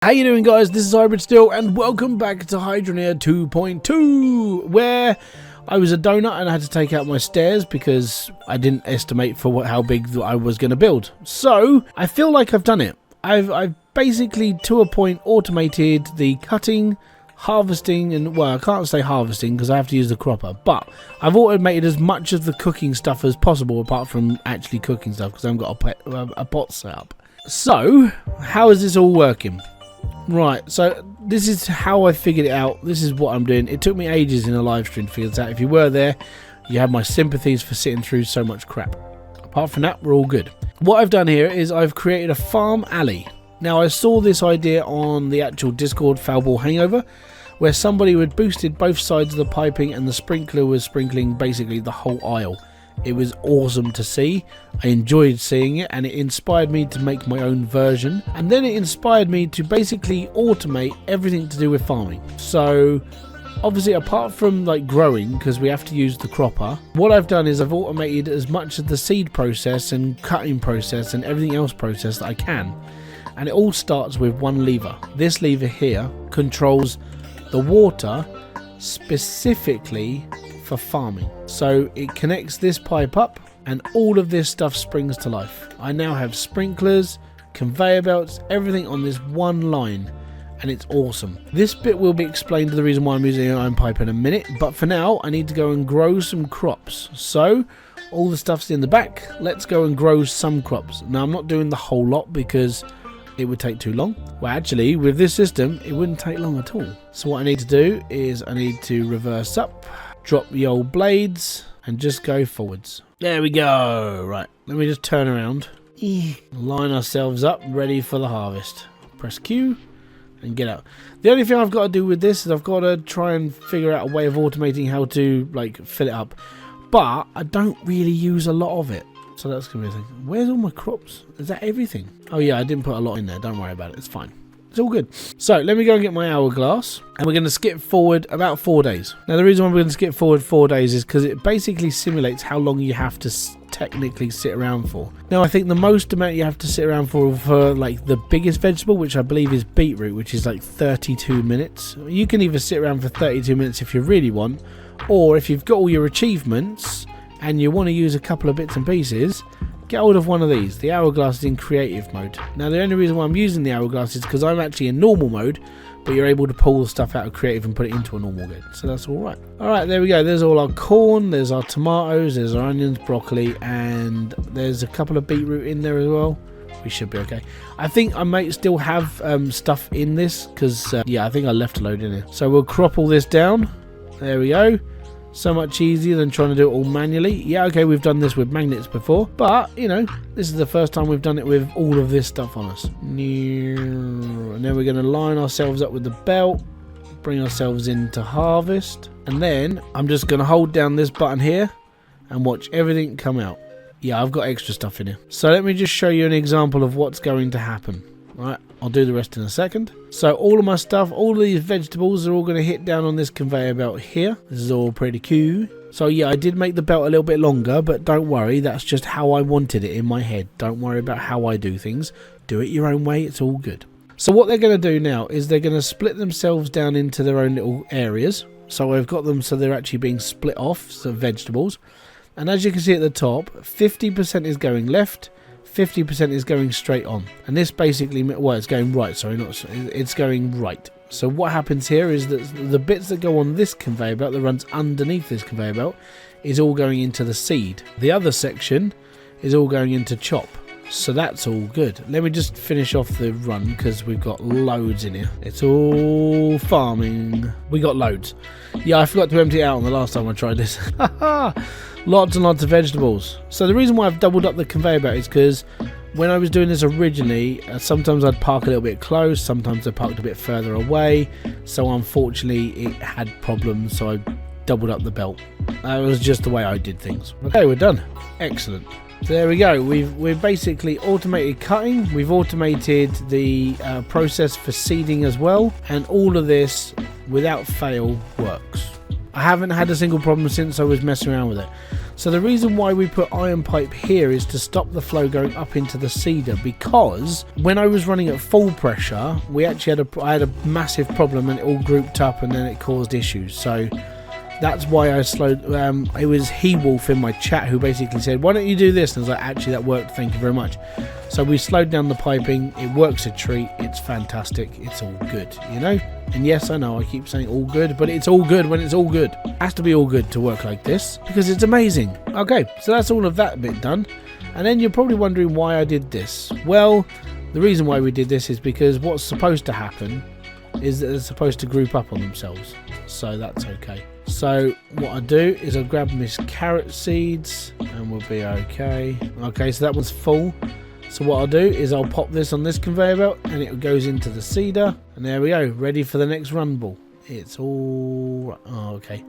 How you doing, guys? This is Hybridsteel and welcome back to Hydroneer 2.2, where I was a donut and I had to take out my stairs because I didn't estimate for how big I was going to build. So I feel like I've done it. I've basically, to a point, automated the cutting, harvesting, and, well, I can't say harvesting because I have to use the cropper, but I've automated as much of the cooking stuff as possible apart from actually cooking stuff because I haven't got a pot set up. So how is this all working? Right, so this is how I figured it out. This is what I'm doing. It took me ages in a live stream to figure this out. If you were there, you have my sympathies for sitting through so much crap. Apart from that, we're all good. What I've done here is I've created a farm alley. Now, I saw this idea on the actual Discord Foulball Hangover, where somebody had boosted both sides of the piping and the sprinkler was sprinkling basically the whole aisle. It was awesome to see. I enjoyed seeing it and it inspired me to make my own version. And then it inspired me to basically automate everything to do with farming. So obviously, apart from like growing, because we have to use the cropper, what I've done is I've automated as much of the seed process and cutting process and everything else process that I can. And it all starts with one lever. This lever here controls the water specifically for farming. So it connects this pipe up and all of this stuff springs to life. I now have sprinklers, conveyor belts, everything on this one line, and it's awesome. This bit will be explained to the reason why I'm using an iron pipe in a minute, but for now I need to go and grow some crops. So all the stuff's in the back. Let's go and grow some crops. Now, I'm not doing the whole lot because it would take too long. Well, actually, with this system, it wouldn't take long at all. So what I need to do is I need to reverse up, drop the old blades, and just go forwards. There we go. Right, let me just turn around. Line ourselves up, ready for the harvest. Press Q and get out. The only thing I've got to do with this is I've got to try and figure out a way of automating how to like fill it up. But I don't really use a lot of it. So that's going to be a thing. Where's all my crops? Is that everything? Oh yeah, I didn't put a lot in there. Don't worry about it. It's fine. It's all good. So let me go and get my hourglass. And we're going to skip forward about 4 days. Now the reason why we're going to skip forward 4 days is because it basically simulates how long you have to technically sit around for. Now I think the most amount you have to sit around for like the biggest vegetable, which I believe is beetroot, which is like 32 minutes. You can either sit around for 32 minutes if you really want, or if you've got all your achievements and you want to use a couple of bits and pieces, get hold of one of these. The hourglass is in creative mode. Now the only reason why I'm using the hourglass is because I'm actually in normal mode, but you're able to pull the stuff out of creative and put it into a normal again. So that's alright. Alright, there we go. There's all our corn, there's our tomatoes, there's our onions, broccoli, and there's a couple of beetroot in there as well. We should be okay. I think I might still have stuff in this because, yeah, I think I left a load in here. So we'll crop all this down. There we go. So much easier than trying to do it all manually. Yeah, okay, we've done this with magnets before, but, you know, this is the first time we've done it with all of this stuff on us. And then we're going to line ourselves up with the belt, bring ourselves into harvest, and then I'm just going to hold down this button here and watch everything come out. Yeah, I've got extra stuff in here. So let me just show you an example of what's going to happen. Right, I'll do the rest in a second. So all of my stuff, all of these vegetables are all going to hit down on this conveyor belt here. This is all pretty cool. So yeah, I did make the belt a little bit longer, but don't worry, that's just how I wanted it in my head. Don't worry about how I do things. Do it your own way, it's all good. So what they're going to do now is they're going to split themselves down into their own little areas. So I've got them so they're actually being split off, so vegetables. And as you can see at the top, 50% is going left, 50% is going straight on, and this basically, well, it's going right, sorry, not, it's going right. So what happens here is that the bits that go on this conveyor belt that runs underneath this conveyor belt is all going into the seed. The other section is all going into chop. So that's all good. Let me just finish off the run because we've got loads in here. It's all farming. We got loads. Yeah, I forgot to empty it out on the last time I tried this. Lots and lots of vegetables. So the reason why I've doubled up the conveyor belt is because when I was doing this originally, sometimes I'd park a little bit close, sometimes I parked a bit further away. So unfortunately it had problems, so I doubled up the belt. That was just the way I did things. Okay, we're done. Excellent. So there we go. We've basically automated cutting. We've automated the process for seeding as well, and all of this without fail works. I haven't had a single problem since I was messing around with it. So the reason why we put iron pipe here is to stop the flow going up into the seeder, because when I was running at full pressure, we actually I had a massive problem and it all grouped up and then it caused issues. So that's why I slowed. It was He-Wolf in my chat who basically said, why don't you do this? And I was like, actually that worked, thank you very much. So we slowed down the piping. It works a treat. It's fantastic. It's all good, you know. And yes, I know I keep saying all good, but it's all good when it's all good. It has to be all good to work like this because it's amazing. Okay, so that's all of that bit done. And then you're probably wondering why I did this. Well, the reason why we did this is because what's supposed to happen is that they're supposed to group up on themselves. So that's okay. So what I do is I grab my carrot seeds and we'll be okay. Okay, so that one's full. So what I'll do is I'll pop this on this conveyor belt and it goes into the seeder. And there we go, ready for the next run ball. It's all... Oh, okay.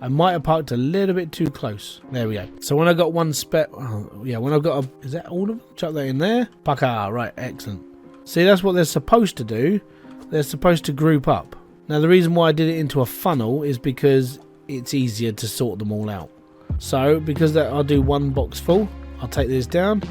I might have parked a little bit too close. There we go. So when I got one spec... Oh, yeah, when I've got a... Is that all of them? Chuck that in there. Paka, right, excellent. See, that's what they're supposed to do. They're supposed to group up. Now, the reason why I did it into a funnel is because it's easier to sort them all out. So, because I'll do one box full, I'll take this down,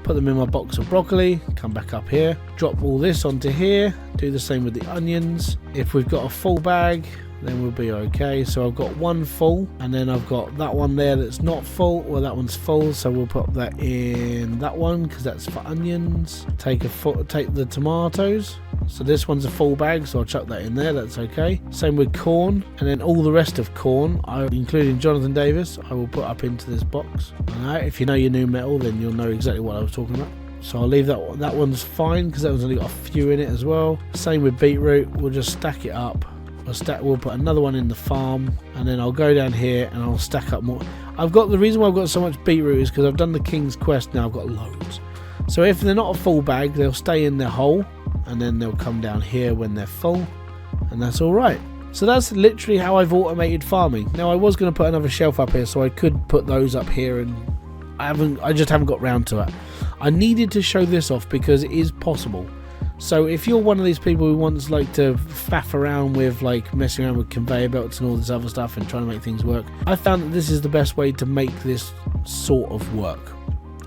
put them in my box of broccoli, come back up here, drop all this onto here, do the same with the onions. If we've got a full bag, then we'll be okay. So I've got one full, and then I've got that one there that's not full. Well, that one's full, so we'll put that in that one because that's for onions. Take the tomatoes. So this one's a full bag, so I'll chuck that in there. That's okay. Same with corn, and then all the rest of corn, including Jonathan Davis, I will put up into this box. Alright, if you know your new metal, then you'll know exactly what I was talking about. So I'll leave that one. That one's fine because that one's only got a few in it as well. Same with beetroot. We'll just stack it up. We'll put another one in the farm, and then I'll go down here and I'll stack up more. The reason why I've got so much beetroot is because I've done the King's Quest. Now I've got loads. So if they're not a full bag, they'll stay in their hole, and then they'll come down here when they're full, and that's all right. So that's literally how I've automated farming. Now I was going to put another shelf up here, so I could put those up here, and I just haven't got round to it. I needed to show this off because it is possible. So if you're one of these people who wants like to faff around with like messing around with conveyor belts and all this other stuff and trying to make things work, I found that this is the best way to make this sort of work.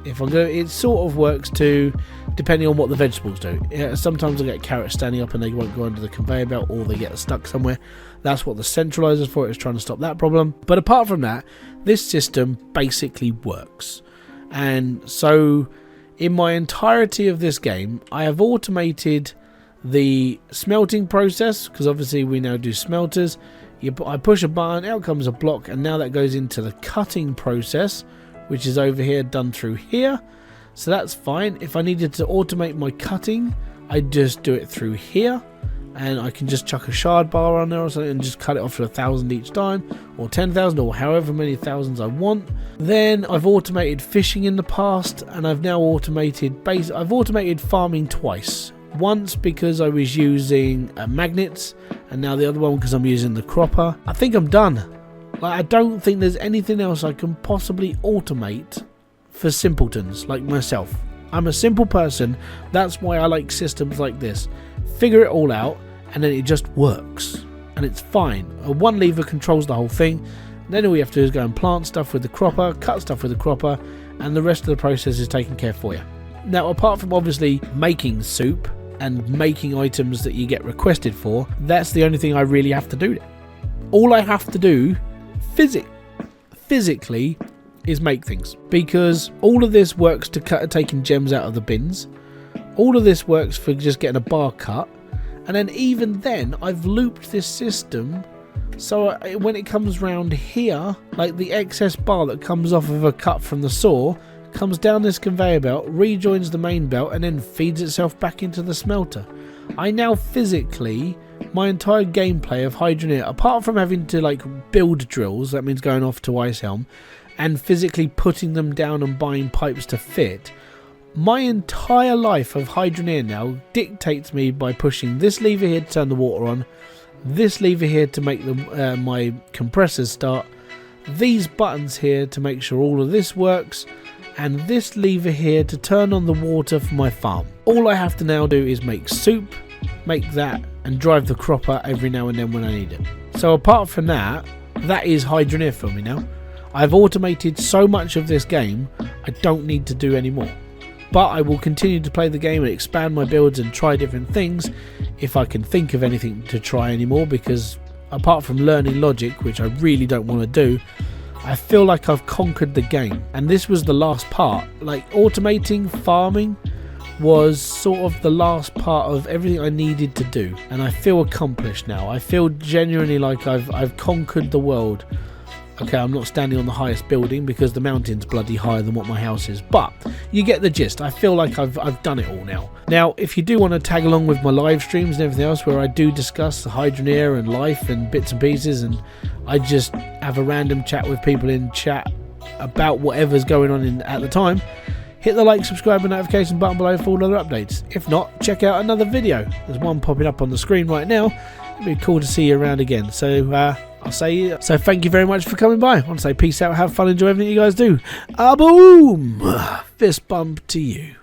It sort of works too, depending on what the vegetables do. Yeah, sometimes I get carrots standing up and they won't go under the conveyor belt, or they get stuck somewhere. That's what the centralizer's for, is trying to stop that problem. But apart from that, this system basically works. And so in my entirety of this game, I have automated the smelting process, because obviously we now do smelters. I push a button, out comes a block, and now that goes into the cutting process, which is over here, done through here. So that's fine. If I needed to automate my cutting, I just do it through here, and I can just chuck a shard bar on there or something and just cut it off to 1,000 each time, or 10,000, or however many thousands I want. Then I've automated fishing in the past, and I've now automated I've automated farming twice. Once because I was using magnets, and now the other one because I'm using the cropper. I think I'm done. Like, I don't think there's anything else I can possibly automate for simpletons like myself. I'm a simple person. That's why I like systems like this. Figure it all out, and then it just works, and it's fine. One lever controls the whole thing. Then all you have to do is go and plant stuff with the cropper, cut stuff with the cropper, and the rest of the process is taken care for you. Now, apart from obviously making soup and making items that you get requested for, that's the only thing I really have to do. All I have to do physically is make things, because all of this works to taking gems out of the bins. All of this works for just getting a bar cut, and then even then I've looped this system so when it comes round here, like the excess bar that comes off of a cut from the saw comes down this conveyor belt, rejoins the main belt, and then feeds itself back into the smelter. I now physically, my entire gameplay of Hydroneer, apart from having to like build drills, that means going off to Icehelm, and physically putting them down and buying pipes to fit, my entire life of Hydroneer now dictates me by pushing this lever here to turn the water on, this lever here to make my compressors start, these buttons here to make sure all of this works, and this lever here to turn on the water for my farm. All I have to now do is make soup, make that, and drive the cropper every now and then when I need it. So apart from that, that is Hydroneer for me now. I've automated so much of this game, I don't need to do any more. But I will continue to play the game and expand my builds and try different things if I can think of anything to try anymore, because apart from learning logic, which I really don't want to do, I feel like I've conquered the game. And this was the last part. Like, automating farming was sort of the last part of everything I needed to do, and I feel accomplished now. I feel genuinely like I've conquered the world. Okay, I'm not standing on the highest building because the mountain's bloody higher than what my house is, but you get the gist. I feel like I've done it all now. Now, if you do want to tag along with my live streams and everything else, where I do discuss the Hydroneer and life and bits and pieces, and I just have a random chat with people in chat about whatever's going on at the time, hit the like, subscribe and notification button below for all other updates. If not, check out another video. There's one popping up on the screen right now. It'd be cool to see you around again. So I'll say, so thank you very much for coming by. I want to say peace out, have fun, enjoy everything you guys do. Boom! Fist bump to you.